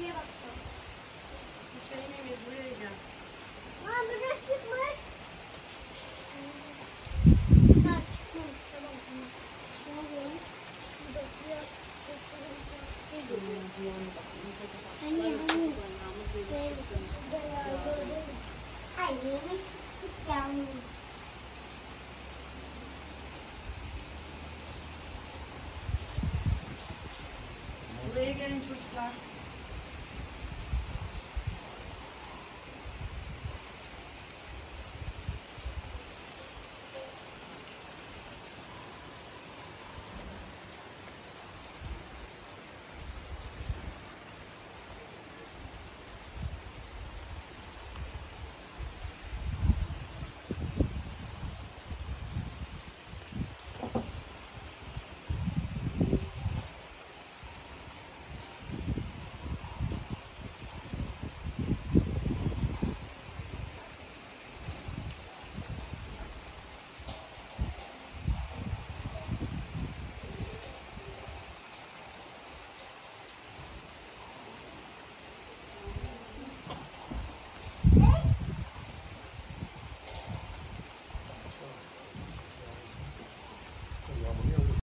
şuraya baktım. Hüseyin Emir buraya gel. Aa burada çıkmış. Ha çıkmış. Tamam tamam. Ne oluyor? Burada biraz Ay yemek sık yağmur. Buraya gelin çocuklar.